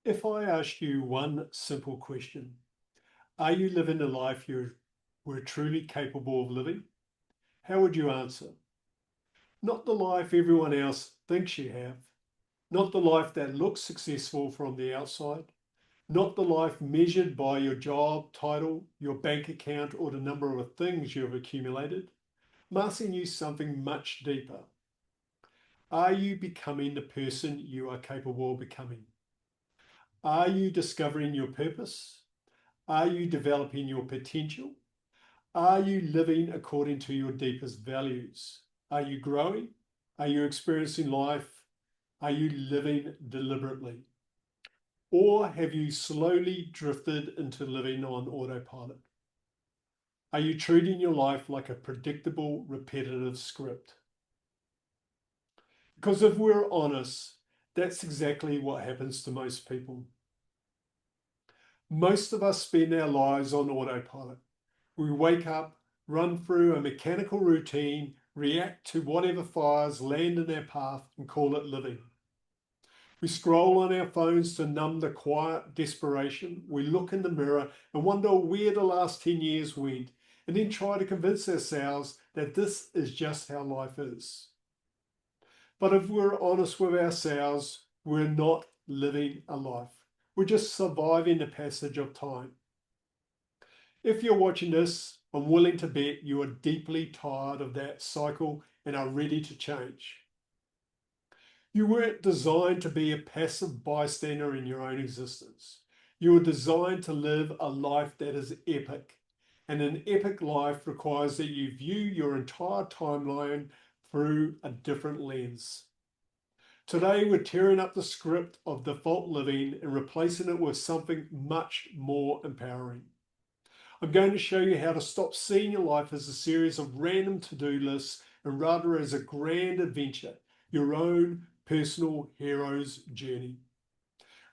If I asked you one simple question, are you living the life you were truly capable of living? How would you answer? Not the life everyone else thinks you have, not the life that looks successful from the outside, not the life measured by your job title, your bank account, or the number of things you have accumulated. I'm asking you something much deeper. Are you becoming the person you are capable of becoming? Are you discovering your purpose? Are you developing your potential? Are you living according to your deepest values? Are you growing? Are you experiencing life? Are you living deliberately? Or have you slowly drifted into living on autopilot? Are you treating your life like a predictable, repetitive script? Because if we're honest, that's exactly what happens to most people. Most of us spend our lives on autopilot. We wake up, run through a mechanical routine, react to whatever fires land in our path, and call it living. We scroll on our phones to numb the quiet desperation. We look in the mirror and wonder where the last 10 years went, and then try to convince ourselves that this is just how life is. But if we're honest with ourselves, we're not living a life. We're just surviving the passage of time. If you're watching this, I'm willing to bet you are deeply tired of that cycle and are ready to change. You weren't designed to be a passive bystander in your own existence. You were designed to live a life that is epic. And an epic life requires that you view your entire timeline through a different lens. Today, we're tearing up the script of default living and replacing it with something much more empowering. I'm going to show you how to stop seeing your life as a series of random to-do lists and rather as a grand adventure, your own personal hero's journey.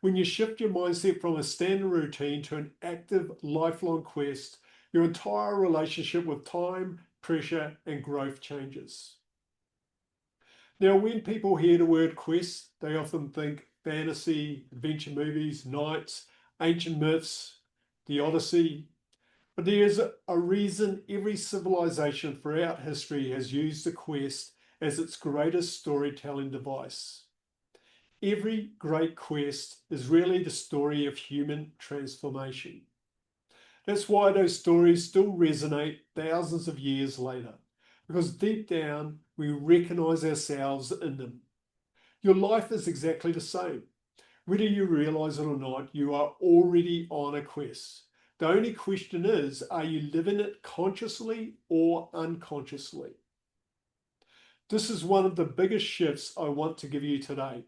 When you shift your mindset from a standard routine to an active, lifelong quest, your entire relationship with time, pressure, and growth changes. Now, when people hear the word quest, they often think fantasy, adventure movies, knights, ancient myths, the Odyssey. But there is a reason every civilization throughout history has used the quest as its greatest storytelling device. Every great quest is really the story of human transformation. That's why those stories still resonate thousands of years later, because deep down we recognize ourselves in them. Your life is exactly the same. Whether you realize it or not, you are already on a quest. The only question is, are you living it consciously or unconsciously? This is one of the biggest shifts I want to give you today.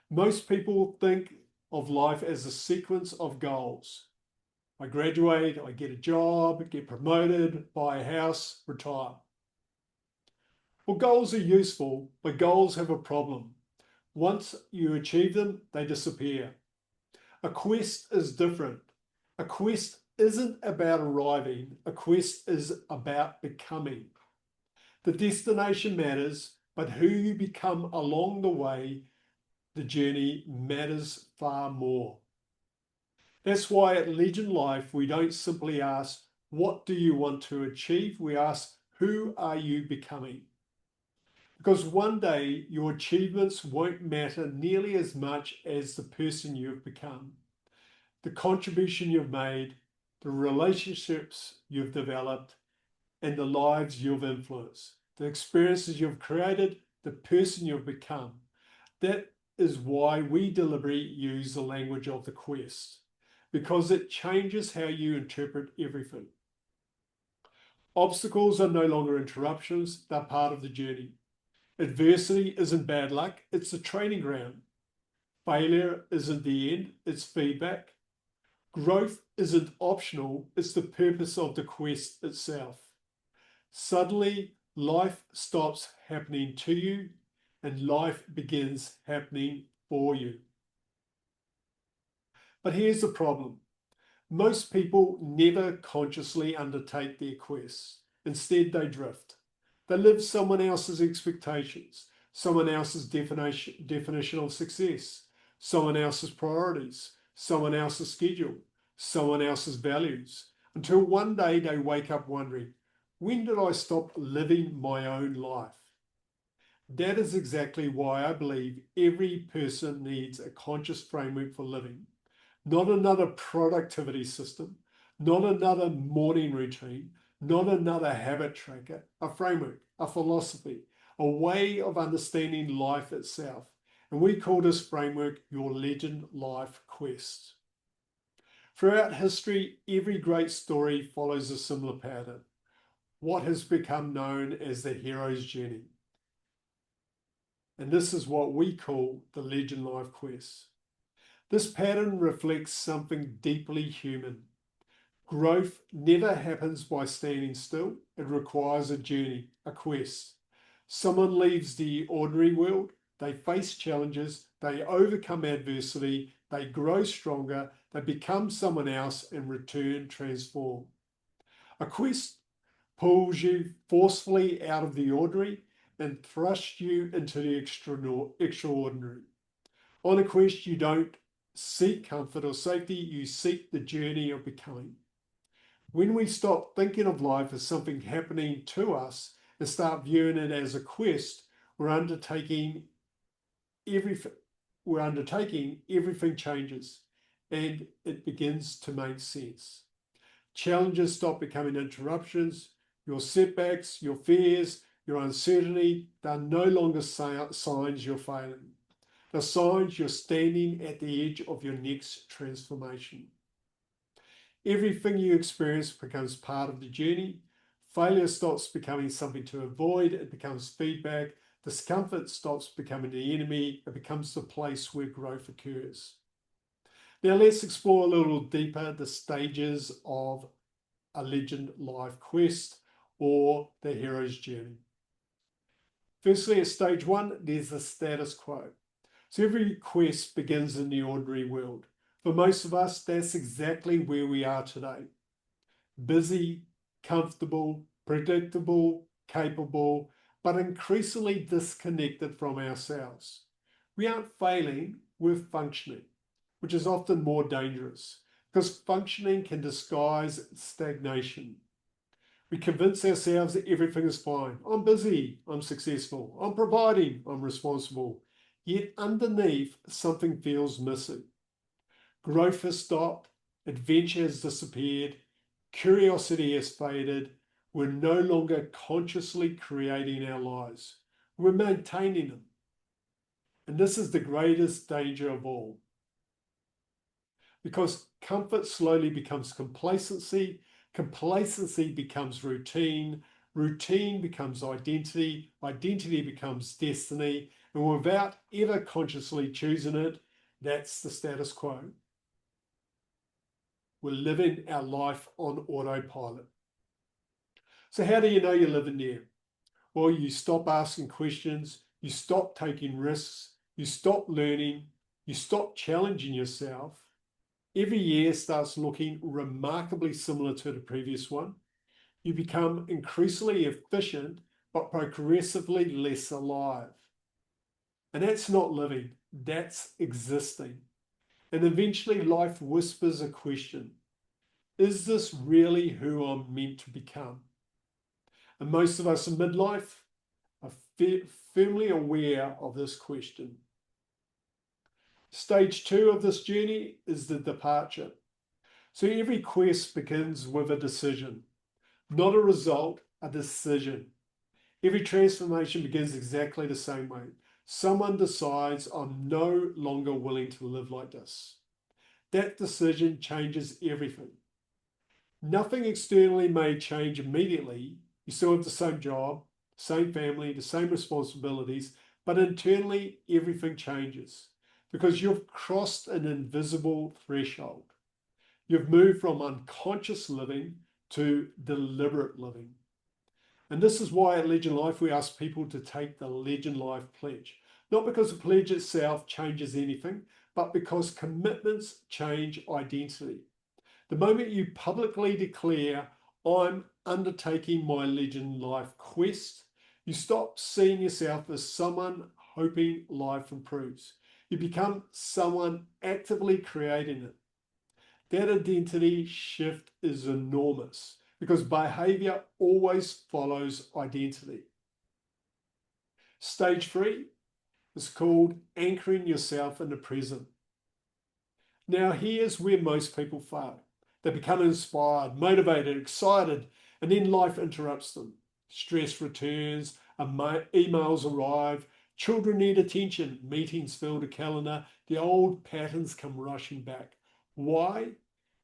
Most people think of life as a sequence of goals. I graduate, I get a job, get promoted, buy a house, retire. Well, goals are useful, but goals have a problem. Once you achieve them, they disappear. A quest is different. A quest isn't about arriving. A quest is about becoming. The destination matters, but who you become along the way, the journey matters far more. That's why at Legend Life, we don't simply ask, what do you want to achieve? We ask, who are you becoming? Because one day your achievements won't matter nearly as much as the person you've become, the contribution you've made, the relationships you've developed, and the lives you've influenced, the experiences you've created, the person you've become. That is why we deliberately use the language of the quest, because it changes how you interpret everything. Obstacles are no longer interruptions, they're part of the journey. Adversity isn't bad luck, it's a training ground. Failure isn't the end, it's feedback. Growth isn't optional, it's the purpose of the quest itself. Suddenly, life stops happening to you and life begins happening for you. But here's the problem. Most people never consciously undertake their quests. Instead, they drift. They live someone else's expectations, someone else's definition of success, someone else's priorities, someone else's schedule, someone else's values, until one day they wake up wondering, when did I stop living my own life? That is exactly why I believe every person needs a conscious framework for living, not another productivity system, not another morning routine, not another habit tracker, a framework, a philosophy, a way of understanding life itself. And we call this framework your Legend Life Quest. Throughout history, every great story follows a similar pattern, what has become known as the hero's journey. And this is what we call the Legend Life Quest. This pattern reflects something deeply human. Growth never happens by standing still. It requires a journey, a quest. Someone leaves the ordinary world, they face challenges, they overcome adversity, they grow stronger, they become someone else and return transformed. A quest pulls you forcefully out of the ordinary and thrusts you into the extraordinary. On a quest, you don't seek comfort or safety, you seek the journey of becoming. When we stop thinking of life as something happening to us and start viewing it as a quest, we're undertaking everything changes and it begins to make sense. Challenges stop becoming interruptions. Your setbacks, your fears, your uncertainty, they're no longer signs you're failing. They're signs you're standing at the edge of your next transformation. Everything you experience becomes part of the journey. Failure stops becoming something to avoid. It becomes feedback. Discomfort stops becoming the enemy. It becomes the place where growth occurs. Now let's explore a little deeper the stages of a Legend Life Quest or the hero's journey. Firstly, at stage one, there's the status quo. So every quest begins in the ordinary world. For most of us, that's exactly where we are today. Busy, comfortable, predictable, capable, but increasingly disconnected from ourselves. We aren't failing, we're functioning, which is often more dangerous because functioning can disguise stagnation. We convince ourselves that everything is fine. I'm busy, I'm successful, I'm providing, I'm responsible. Yet underneath, something feels missing. Growth has stopped, adventure has disappeared, curiosity has faded. We're no longer consciously creating our lives. We're maintaining them. And this is the greatest danger of all. Because comfort slowly becomes complacency, complacency becomes routine, routine becomes identity, identity becomes destiny, and without ever consciously choosing it, that's the status quo. We're living our life on autopilot. So how do you know you're living there? Well, you stop asking questions, you stop taking risks, you stop learning, you stop challenging yourself. Every year starts looking remarkably similar to the previous one. You become increasingly efficient, but progressively less alive. And that's not living, that's existing. And eventually life whispers a question. Is this really who I'm meant to become? And most of us in midlife are firmly aware of this question. Stage two of this journey is the departure. So every quest begins with a decision, not a result, a decision. Every transformation begins exactly the same way. Someone decides, I'm no longer willing to live like this. That decision changes everything. Nothing externally may change immediately. You still have the same job, same family, the same responsibilities, but internally everything changes because you've crossed an invisible threshold. You've moved from unconscious living to deliberate living. And this is why at Legend Life we ask people to take the Legend Life Pledge. Not because the pledge itself changes anything, but because commitments change identity. The moment you publicly declare, I'm undertaking my Legend Life quest, you stop seeing yourself as someone hoping life improves. You become someone actively creating it. That identity shift is enormous because behavior always follows identity. Stage 3 is called anchoring yourself in the present. Now, here's where most people fail. They become inspired, motivated, excited, and then life interrupts them. Stress returns, emails arrive, children need attention, meetings fill the calendar, the old patterns come rushing back. Why?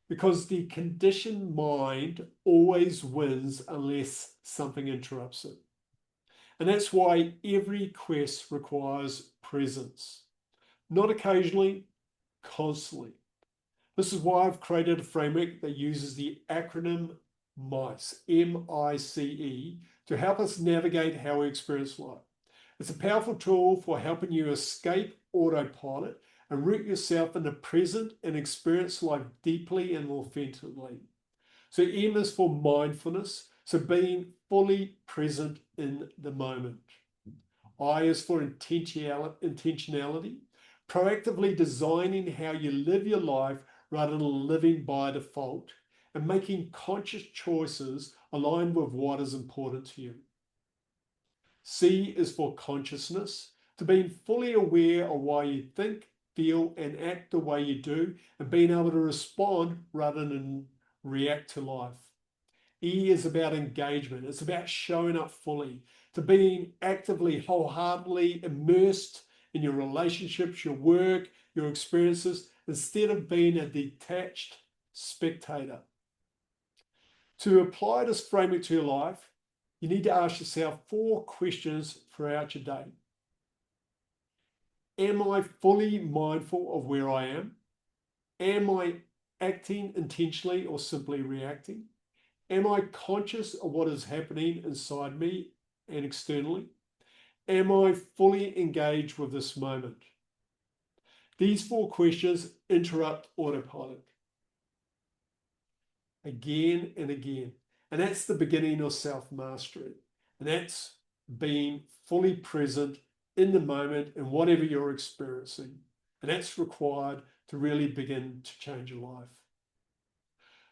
Because the conditioned mind always wins unless something interrupts it. And that's why every quest requires presence. Not occasionally, constantly. This is why I've created a framework that uses the acronym MICE, M-I-C-E, to help us navigate how we experience life. It's a powerful tool for helping you escape autopilot and root yourself in the present and experience life deeply and authentically. So M is for mindfulness, so being fully present in the moment. I is for intentionality, proactively designing how you live your life rather than living by default, and making conscious choices aligned with what is important to you. C is for consciousness, to being fully aware of why you think, feel, and act the way you do, and being able to respond rather than react to life. E is about engagement. It's about showing up fully, to being actively, wholeheartedly immersed in your relationships, your work, your experiences, instead of being a detached spectator. To apply this framework to your life, you need to ask yourself 4 questions throughout your day. Am I fully mindful of where I am? Am I acting intentionally or simply reacting? Am I conscious of what is happening inside me and externally? Am I fully engaged with this moment? These 4 questions interrupt autopilot again and again. And that's the beginning of self-mastery. And that's being fully present in the moment in whatever you're experiencing. And that's required to really begin to change your life.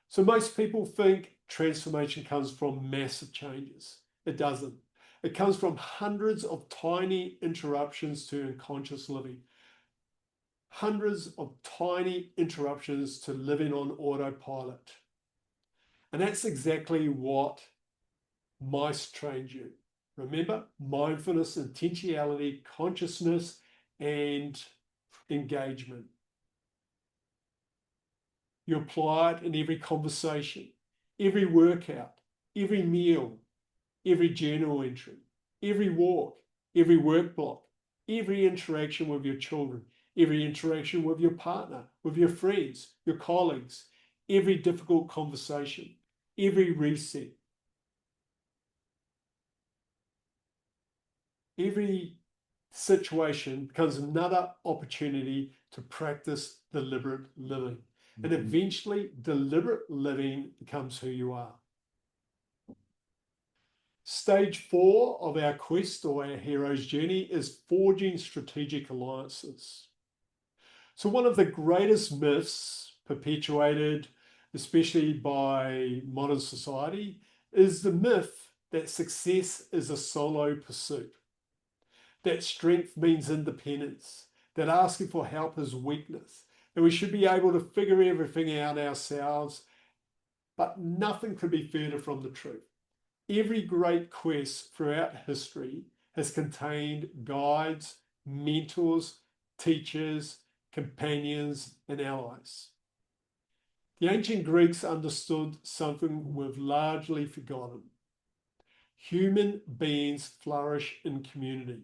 So most people think transformation comes from massive changes. It doesn't. It comes from hundreds of tiny interruptions to unconscious living. Hundreds of tiny interruptions to living on autopilot. And that's exactly what MICE trained you. Remember, mindfulness, intentionality, consciousness, and engagement. You apply it in every conversation, every workout, every meal, every journal entry, every walk, every work block, every interaction with your children, every interaction with your partner, with your friends, your colleagues, every difficult conversation, every reset. Every situation becomes another opportunity to practice deliberate living. And eventually, deliberate living becomes who you are. Stage 4 of our quest or our hero's journey is forging strategic alliances. So one of the greatest myths perpetuated, especially by modern society, is the myth that success is a solo pursuit. That strength means independence, that asking for help is weakness, that we should be able to figure everything out ourselves, but nothing could be further from the truth. Every great quest throughout history has contained guides, mentors, teachers, companions, and allies. The ancient Greeks understood something we've largely forgotten. Human beings flourish in community.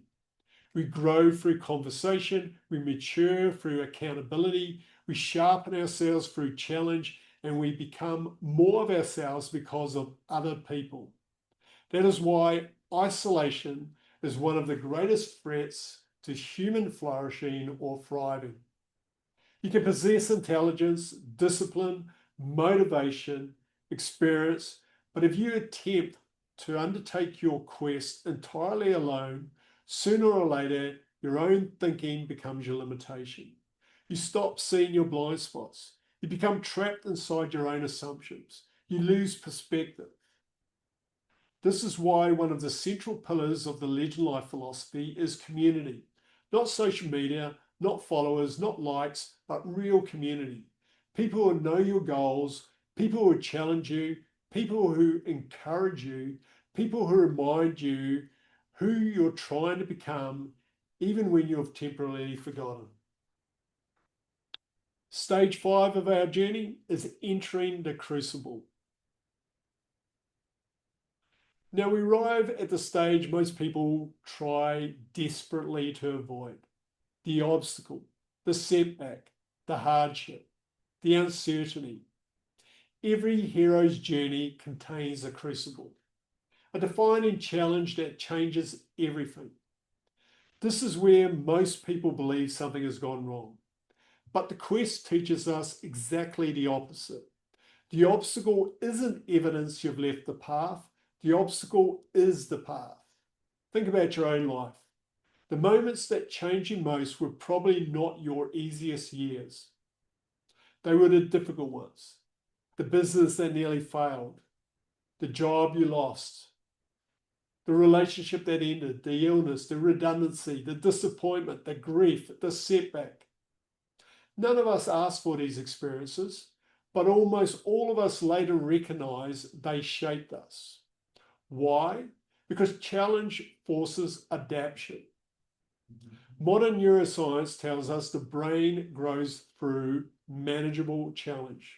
We grow through conversation, we mature through accountability, we sharpen ourselves through challenge, and we become more of ourselves because of other people. That is why isolation is one of the greatest threats to human flourishing or thriving. You can possess intelligence, discipline, motivation, experience, but if you attempt to undertake your quest entirely alone, sooner or later Your own thinking becomes your limitation. You stop seeing your blind spots. You become trapped inside your own assumptions. You lose perspective. This is why one of the central pillars of the Legend Life philosophy is community. Not social media, not followers, not likes, but real community. People who know your goals, people who challenge you, people who encourage you, people who remind you who you're trying to become, even when you've temporarily forgotten. Stage 5 of our journey is entering the crucible. Now we arrive at the stage most people try desperately to avoid: the obstacle, the setback, the hardship, the uncertainty. Every hero's journey contains a crucible, a defining challenge that changes everything. This is where most people believe something has gone wrong. But the quest teaches us exactly the opposite. The obstacle isn't evidence you've left the path. The obstacle is the path. Think about your own life. The moments that change you most were probably not your easiest years. They were the difficult ones. The business that nearly failed, the job you lost, the relationship that ended, the illness, the redundancy, the disappointment, the grief, the setback. None of us asked for these experiences, but almost all of us later recognize they shaped us. Why? Because challenge forces adaptation. Modern neuroscience tells us the brain grows through manageable challenge.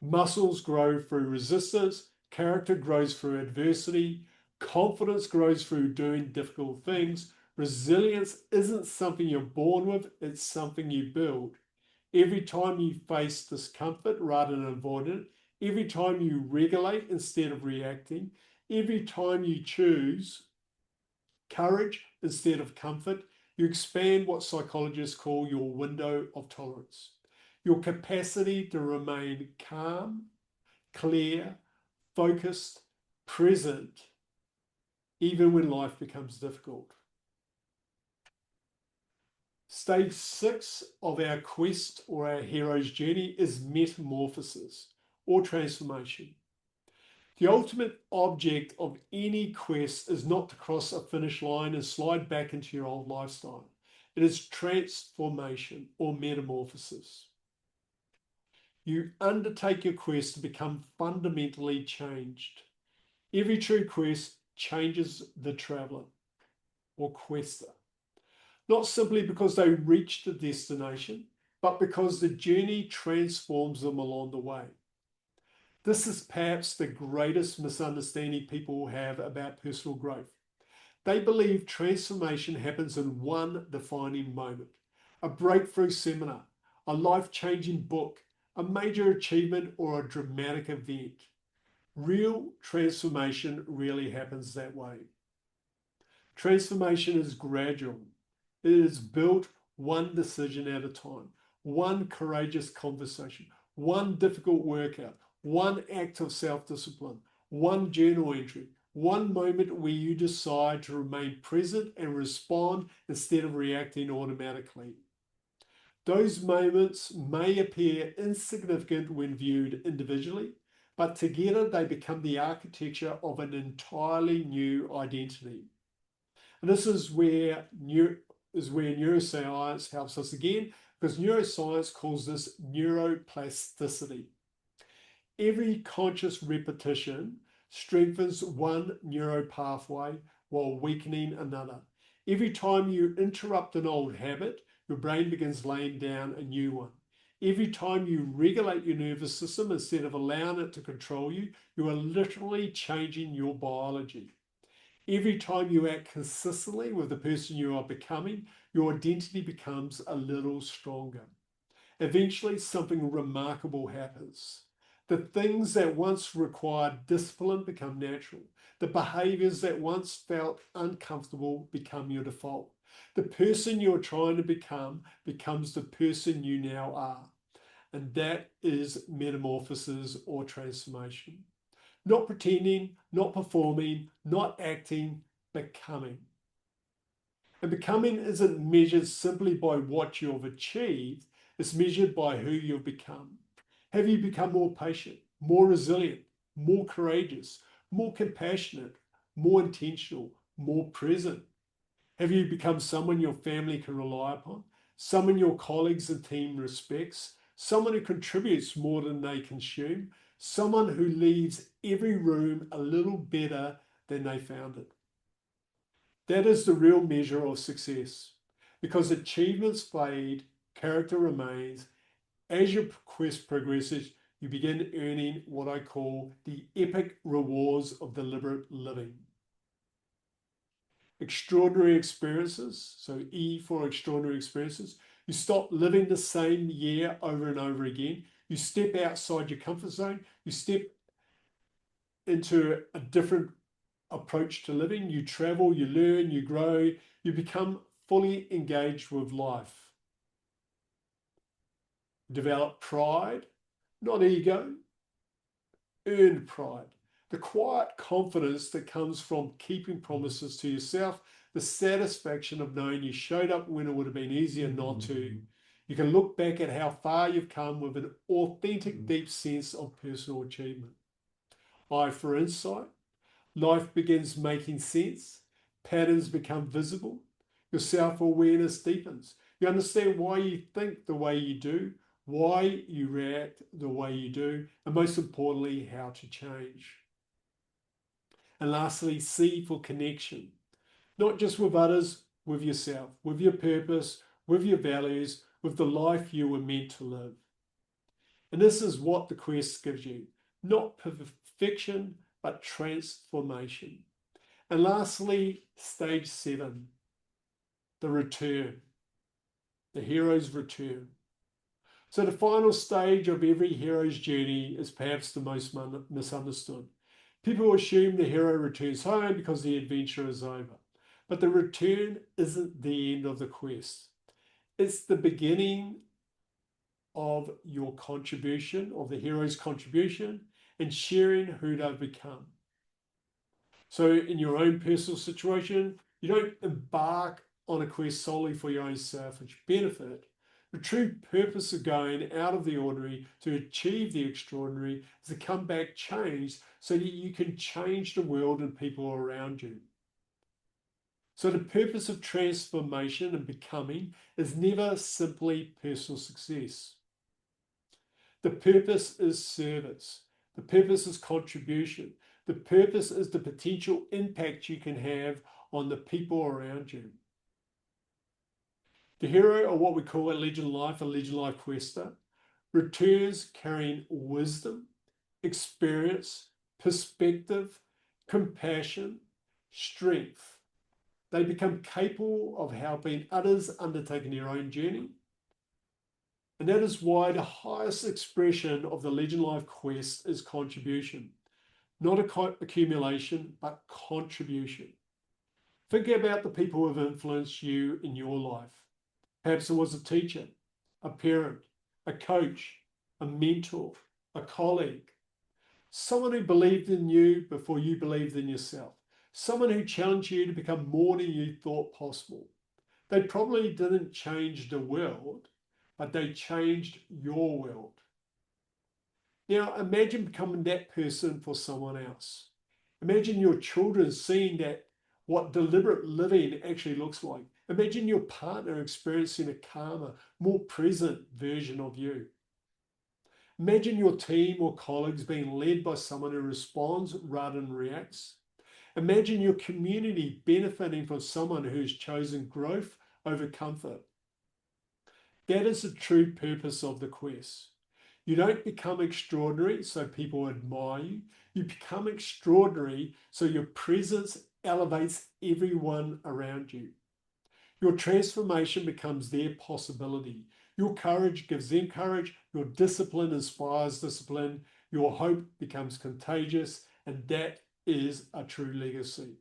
Muscles grow through resistance, character grows through adversity, confidence grows through doing difficult things. Resilience isn't something you're born with, it's something you build. Every time you face discomfort rather than avoid it, every time you regulate instead of reacting, every time you choose courage instead of comfort, you expand what psychologists call your window of tolerance, your capacity to remain calm, clear, focused, present, even when life becomes difficult. Stage 6 of our quest or our hero's journey is metamorphosis or transformation. The ultimate object of any quest is not to cross a finish line and slide back into your old lifestyle. It is transformation or metamorphosis. You undertake your quest to become fundamentally changed. Every true quest changes the traveler or quester, not simply because they reach the destination, but because the journey transforms them along the way. This is perhaps the greatest misunderstanding people have about personal growth. They believe transformation happens in one defining moment: a breakthrough seminar, a life-changing book, a major achievement, or a dramatic event. Real transformation rarely happens that way. Transformation is gradual. It is built one decision at a time, one courageous conversation, one difficult workout, one act of self-discipline, one journal entry, one moment where you decide to remain present and respond instead of reacting automatically. Those moments may appear insignificant when viewed individually, but together they become the architecture of an entirely new identity. And this is where neuroscience helps us again, because neuroscience calls this neuroplasticity. Every conscious repetition strengthens one neural pathway while weakening another. Every time you interrupt an old habit, your brain begins laying down a new one. Every time you regulate your nervous system instead of allowing it to control you, you are literally changing your biology. Every time you act consistently with the person you are becoming, your identity becomes a little stronger. Eventually, something remarkable happens. The things that once required discipline become natural. The behaviors that once felt uncomfortable become your default. The person you're trying to become becomes the person you now are. And that is metamorphosis or transformation. Not pretending, not performing, not acting, becoming. And becoming isn't measured simply by what you've achieved, it's measured by who you've become. Have you become more patient, more resilient, more courageous, more compassionate, more intentional, more present? Have you become someone your family can rely upon? Someone your colleagues and team respects? Someone who contributes more than they consume? Someone who leaves every room a little better than they found it? That is the real measure of success. Because achievements fade, character remains. As your quest progresses, you begin earning what I call the epic rewards of deliberate living. Extraordinary experiences, so E for extraordinary experiences. You stop living the same year over and over again. You step outside your comfort zone. You step into a different approach to living. You travel, you learn, you grow, you become fully engaged with life. Develop pride, not ego, earned pride. The quiet confidence that comes from keeping promises to yourself, the satisfaction of knowing you showed up when it would have been easier not to. You can look back at how far you've come with an authentic, deep sense of personal achievement. I for insight. Life begins making sense. Patterns become visible. Your self-awareness deepens. You understand why you think the way you do, why you react the way you do, and most importantly, how to change. And lastly, C for connection. Not just with others, with yourself, with your purpose, with your values, with the life you were meant to live. And this is what the quest gives you. Not perfection, but transformation. And lastly, stage 7, the return, the hero's return. So the final stage of every hero's journey is perhaps the most misunderstood. People assume the hero returns home because the adventure is over. But the return isn't the end of the quest. It's the beginning of your contribution, of the hero's contribution, and sharing who they've become. So in your own personal situation, you don't embark on a quest solely for your own selfish benefit. The true purpose of going out of the ordinary to achieve the extraordinary is to come back changed so that you can change the world and people around you. So the purpose of transformation and becoming is never simply personal success. The purpose is service. The purpose is contribution. The purpose is the potential impact you can have on the people around you. The hero, or what we call a Legend Life quester, returns carrying wisdom, experience, perspective, compassion, strength. They become capable of helping others undertaking their own journey. And that is why the highest expression of the Legend Life quest is contribution. Not accumulation, but contribution. Think about the people who have influenced you in your life. Perhaps it was a teacher, a parent, a coach, a mentor, a colleague, someone who believed in you before you believed in yourself, someone who challenged you to become more than you thought possible. They probably didn't change the world, but they changed your world. Now, imagine becoming that person for someone else. Imagine your children seeing that what deliberate living actually looks like. Imagine your partner experiencing a calmer, more present version of you. Imagine your team or colleagues being led by someone who responds rather than reacts. Imagine your community benefiting from someone who's chosen growth over comfort. That is the true purpose of the quest. You don't become extraordinary so people admire you. You become extraordinary so your presence elevates everyone around you. Your transformation becomes their possibility. Your courage gives them courage. Your discipline inspires discipline. Your hope becomes contagious. And that is a true legacy.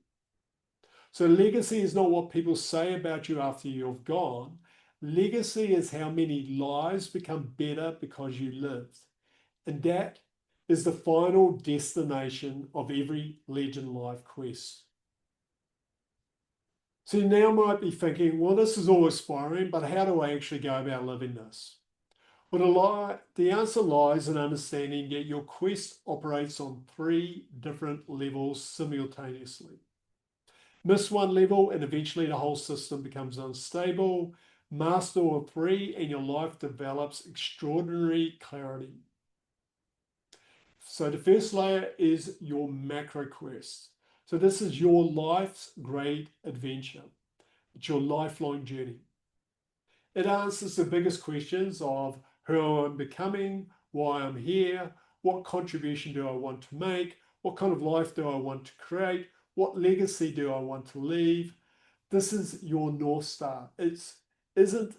So legacy is not what people say about you after you've gone. Legacy is how many lives become better because you lived. And that is the final destination of every Legend Life quest. So you now might be thinking, well, this is all aspiring, but how do I actually go about living this? Well, the answer lies in understanding that your quest operates on 3 different levels simultaneously. Miss one level and eventually the whole system becomes unstable. Master all 3 and your life develops extraordinary clarity. So the first layer is your macro quest. So this is your life's great adventure. It's your lifelong journey. It answers the biggest questions of who I'm becoming, why I'm here, what contribution do I want to make, what kind of life do I want to create, what legacy do I want to leave. This is your North Star. It isn't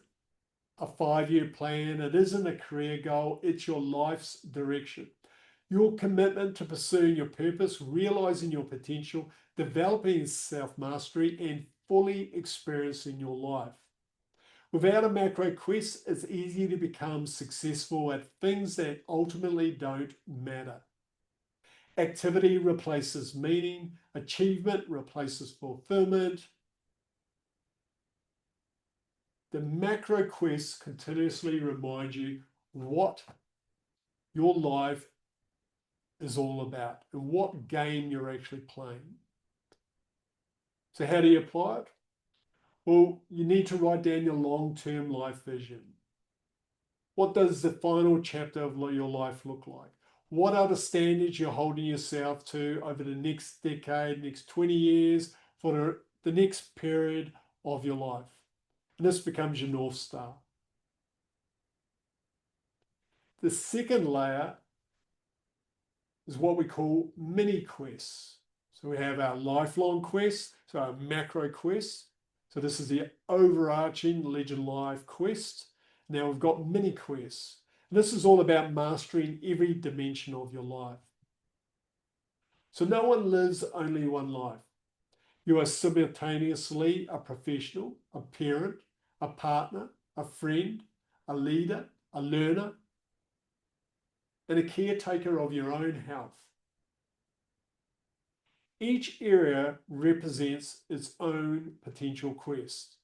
a 5-year plan, it isn't a career goal, it's your life's direction. Your commitment to pursuing your purpose, realizing your potential, developing self-mastery, and fully experiencing your life. Without a macro quest, it's easy to become successful at things that ultimately don't matter. Activity replaces meaning, achievement replaces fulfillment. The macro quests continuously remind you what your life is all about and what game you're actually playing. So how do you apply it? Well, you need to write down your long-term life vision. What does the final chapter of your life look like? What are the standards you're holding yourself to over the next decade, next 20 years, for the next period of your life? And this becomes your North Star. The second layer is what we call mini quests. So we have our lifelong quest, so our macro quest. So this is the overarching Legend Life quest. Now we've got mini quests. And this is all about mastering every dimension of your life. So no one lives only one life. You are simultaneously a professional, a parent, a partner, a friend, a leader, a learner, and a caretaker of your own health. Each area represents its own potential quest.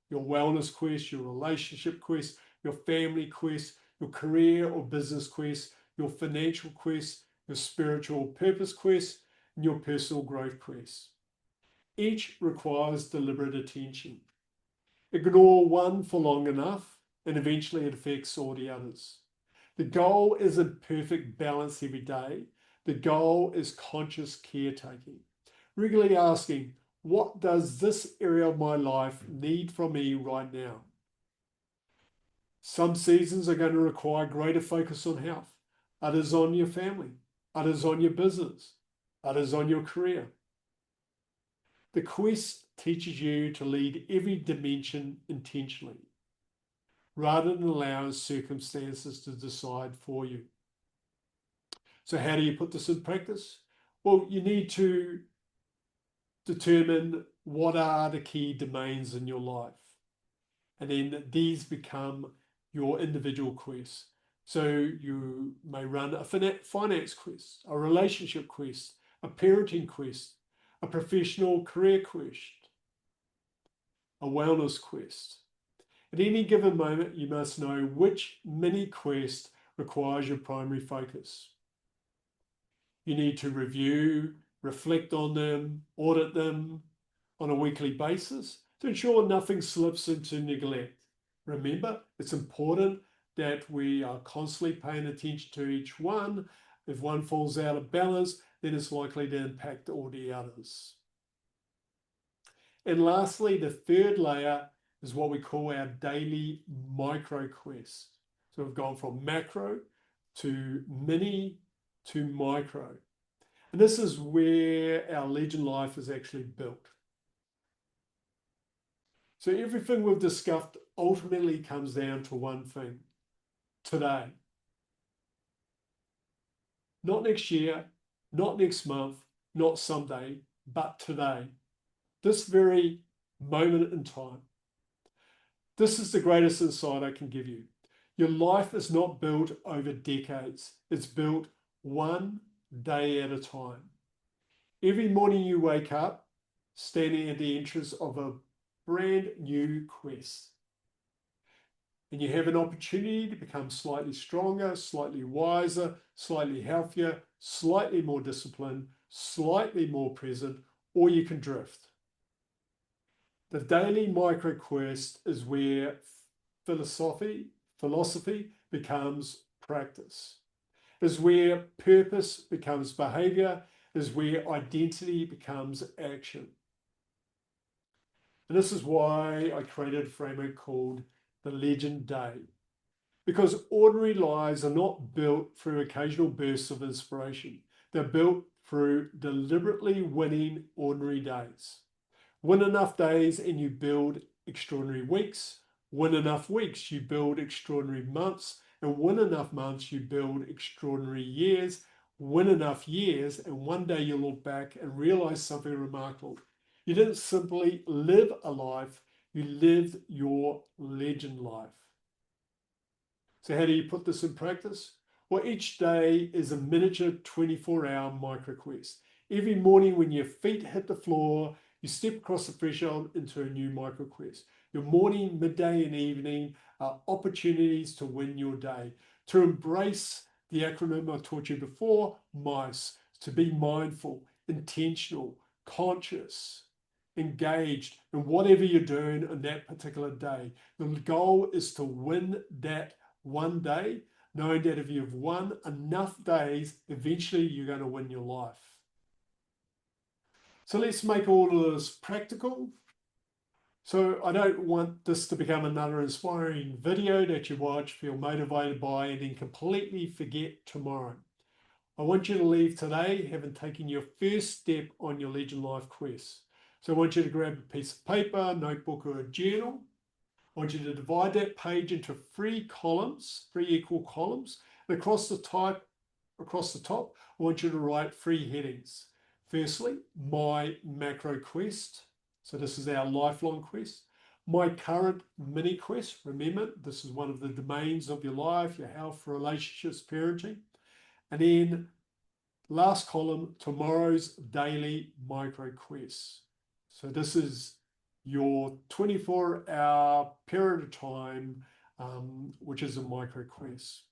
Your wellness quest, your relationship quest, your family quest, your career or business quest, your financial quest, your spiritual purpose quest, and your personal growth quest. Each requires deliberate attention. Ignore one for long enough, and eventually it affects all the others. The goal isn't perfect balance every day. The goal is conscious caretaking. Regularly asking, what does this area of my life need from me right now? Some seasons are going to require greater focus on health, others on your family, others on your business, others on your career. The quest teaches you to lead every dimension intentionally, rather than allowing circumstances to decide for you. So how do you put this in practice? Well, you need to determine what are the key domains in your life. And then these become your individual quests. So you may run a finance quest, a relationship quest, a parenting quest, a professional career quest, a wellness quest. At any given moment, you must know which mini quest requires your primary focus. You need to review, reflect on them, audit them on a weekly basis to ensure nothing slips into neglect. Remember, it's important that we are constantly paying attention to each one. If one falls out of balance, then it's likely to impact all the others. And lastly, the third layer is what we call our daily micro quest. So we've gone from macro to mini to micro. And this is where our Legend Life is actually built. So everything we've discussed ultimately comes down to one thing: today. Not next year, not next month, not someday, but today. This very moment in time. This is the greatest insight I can give you. Your life is not built over decades. It's built one day at a time. Every morning you wake up, standing at the entrance of a brand new quest. And you have an opportunity to become slightly stronger, slightly wiser, slightly healthier, slightly more disciplined, slightly more present, or you can drift. The daily micro quest is where philosophy becomes practice, is where purpose becomes behavior, is where identity becomes action. And this is why I created a framework called the Legend Day, because ordinary lives are not built through occasional bursts of inspiration. They're built through deliberately winning ordinary days. Win enough days and you build extraordinary weeks. Win enough weeks, you build extraordinary months. And win enough months, you build extraordinary years. Win enough years, and one day you'll look back and realize something remarkable. You didn't simply live a life, you lived your legend life. So how do you put this in practice? Well, each day is a miniature 24-hour micro quest. Every morning when your feet hit the floor, you step across the threshold into a new micro quest. Your morning, midday, and evening are opportunities to win your day, to embrace the acronym I taught you before, MICE, to be mindful, intentional, conscious, engaged in whatever you're doing on that particular day. The goal is to win that one day, knowing that if you've won enough days, eventually you're going to win your life. So let's make all of this practical. So I don't want this to become another inspiring video that you watch, feel motivated by, and then completely forget tomorrow. I want you to leave today having taken your first step on your Legend Life quest. So I want you to grab a piece of paper, notebook, or a journal. I want you to divide that page into three equal columns. And across the top, I want you to write three headings. Firstly, my macro quest. So this is our lifelong quest. My current mini quest. Remember, this is one of the domains of your life, your health, relationships, parenting. And then last column, tomorrow's daily micro quest. So this is your 24-hour period of time, which is a micro quest.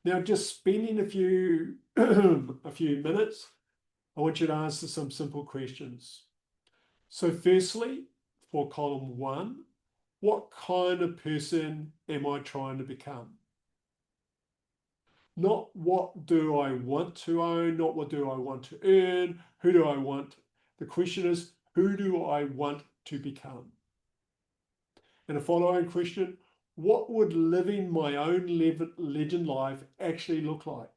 Now, just spending a few minutes, I want you to answer some simple questions. So firstly, for column 1, what kind of person am I trying to become? Not what do I want to own, not what do I want to earn, who do I want? The question is, who do I want to become? And a following question, what would living my own legend life actually look like?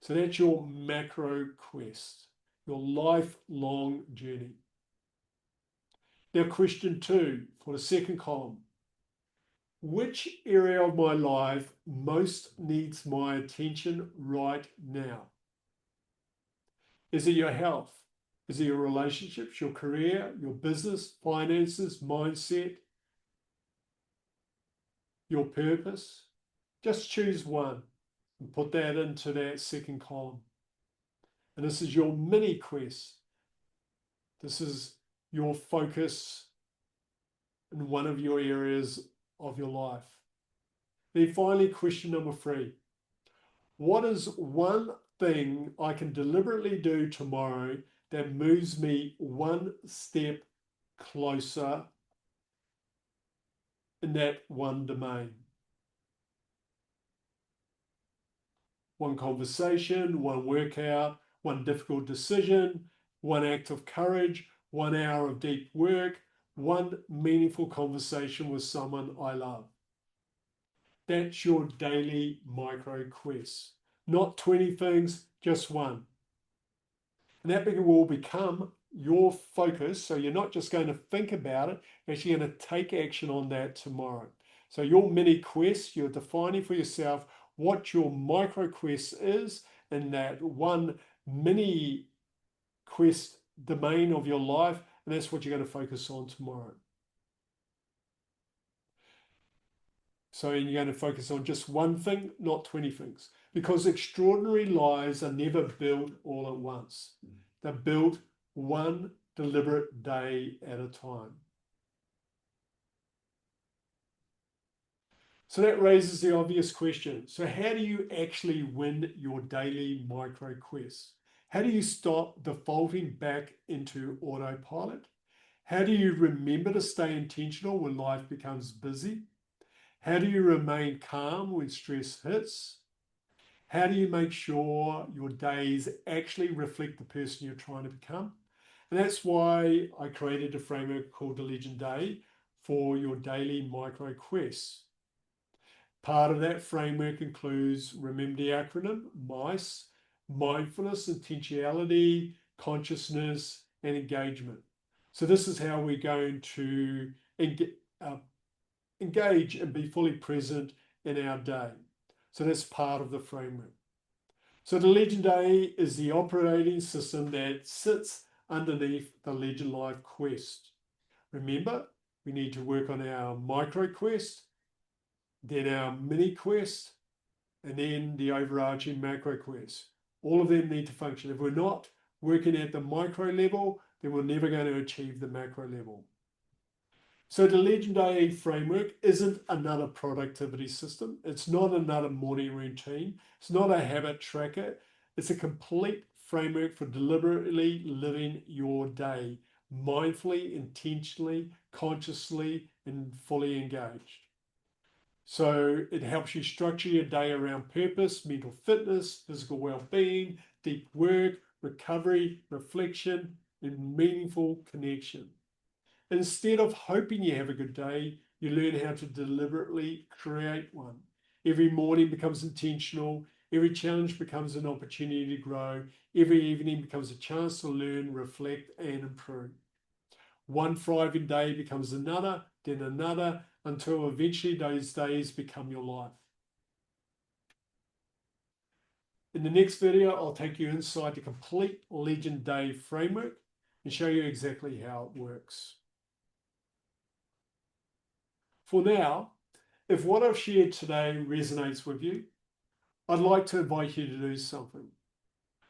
So that's your macro quest, your lifelong journey. Now, question 2 for the second column. Which area of my life most needs my attention right now? Is it your health? Is it your relationships, your career, your business, finances, mindset, your purpose? Just choose one and put that into that second column. And this is your mini quest. This is your focus in one of your areas of your life. Then finally, question number 3. What is one thing I can deliberately do tomorrow that moves me one step closer in that one domain? One conversation, one workout, one difficult decision, one act of courage, 1 hour of deep work, one meaningful conversation with someone I love. That's your daily micro quest. Not 20 things, just one. And that will become your focus. So you're not just going to think about it, you're actually going to take action on that tomorrow. So your mini quest, you're defining for yourself what your micro quest is in that one mini quest domain of your life, and that's what you're going to focus on tomorrow. So you're going to focus on just one thing, not 20 things, because extraordinary lives are never built all at once. They're built one deliberate day at a time. So that raises the obvious question. So how do you actually win your daily micro quests? How do you stop defaulting back into autopilot? How do you remember to stay intentional when life becomes busy? How do you remain calm when stress hits? How do you make sure your days actually reflect the person you're trying to become? And that's why I created a framework called the Legend Day for your daily micro quests. Part of that framework includes, remember the acronym, MICE: mindfulness, intentionality, consciousness, and engagement. So this is how we're going to engage and be fully present in our day. So that's part of the framework. So the Legend Day is the operating system that sits underneath the Legend Life Quest. Remember, we need to work on our micro quest, then our mini quest, and then the overarching macro quest. All of them need to function. If we're not working at the micro level, then we're never going to achieve the macro level. So the Legend Day framework isn't another productivity system. It's not another morning routine. It's not a habit tracker. It's a complete framework for deliberately living your day, mindfully, intentionally, consciously, and fully engaged. So it helps you structure your day around purpose, mental fitness, physical well-being, deep work, recovery, reflection, and meaningful connection. Instead of hoping you have a good day, you learn how to deliberately create one. Every morning becomes intentional. Every challenge becomes an opportunity to grow. Every evening becomes a chance to learn, reflect, and improve. One thriving day becomes another, then another, until eventually those days become your life. In the next video, I'll take you inside the complete Legend Day framework and show you exactly how it works. For now, if what I've shared today resonates with you, I'd like to invite you to do something.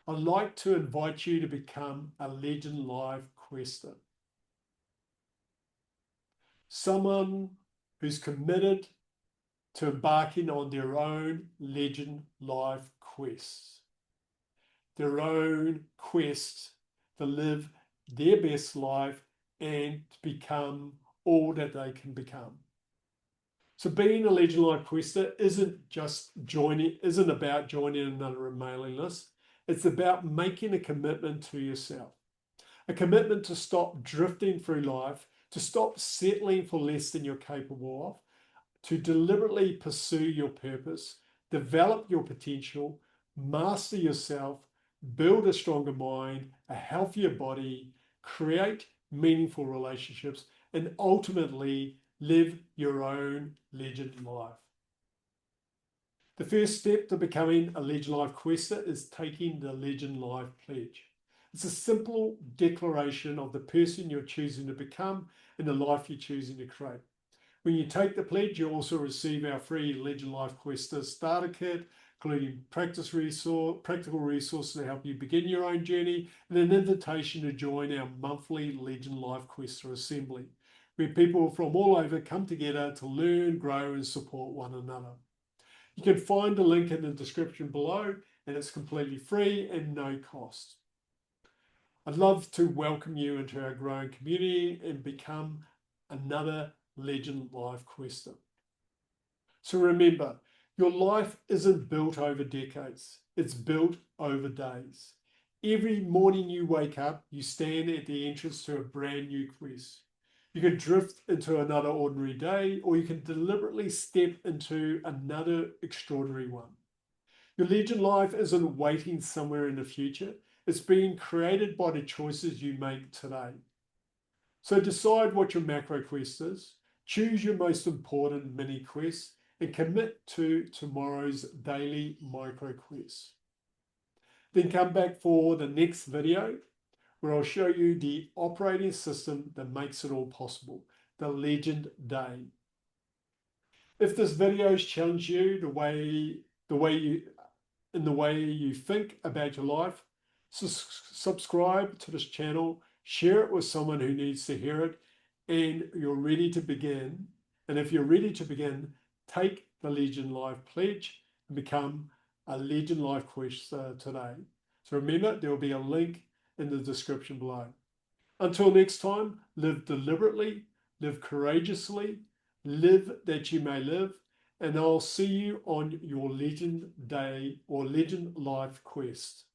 I'd like to invite you to become a Legend Life Quester. Someone who's committed to embarking on their own Legend Life quests. Their own quest to live their best life and to become all that they can become. So being a Legend Life Quester isn't about joining another mailing list. It's about making a commitment to yourself. A commitment to stop drifting through life, to stop settling for less than you're capable of, to deliberately pursue your purpose, develop your potential, master yourself, build a stronger mind, a healthier body, create meaningful relationships, and ultimately live your own Legend Life. The first step to becoming a Legend Life Quester is taking the Legend Life Pledge. It's a simple declaration of the person you're choosing to become and the life you're choosing to create. When you take the pledge, you also receive our free Legend Life Quester starter kit, including practical resources to help you begin your own journey, and an invitation to join our monthly Legend Life Quester Assembly, where people from all over come together to learn, grow, and support one another. You can find the link in the description below, and it's completely free and no cost. I'd love to welcome you into our growing community and become another Legend Life Quester. So remember, your life isn't built over decades, it's built over days. Every morning you wake up, you stand at the entrance to a brand new quest. You can drift into another ordinary day, or you can deliberately step into another extraordinary one. Your Legend Life isn't waiting somewhere in the future. It's being created by the choices you make today. So decide what your macro quest is, choose your most important mini quest, and commit to tomorrow's daily micro quest. Then come back for the next video where I'll show you the operating system that makes it all possible, the Legend Day. If this video has challenged you in the way you think about your life, Subscribe to this channel, share it with someone who needs to hear it, and you're ready to begin. And if you're ready to begin, take the Legion Life Pledge and become a Legion Life Quest today. So remember, there will be a link in the description below. Until next time, live deliberately, live courageously, live that you may live, and I'll see you on your Legion Day or Legion Life Quest.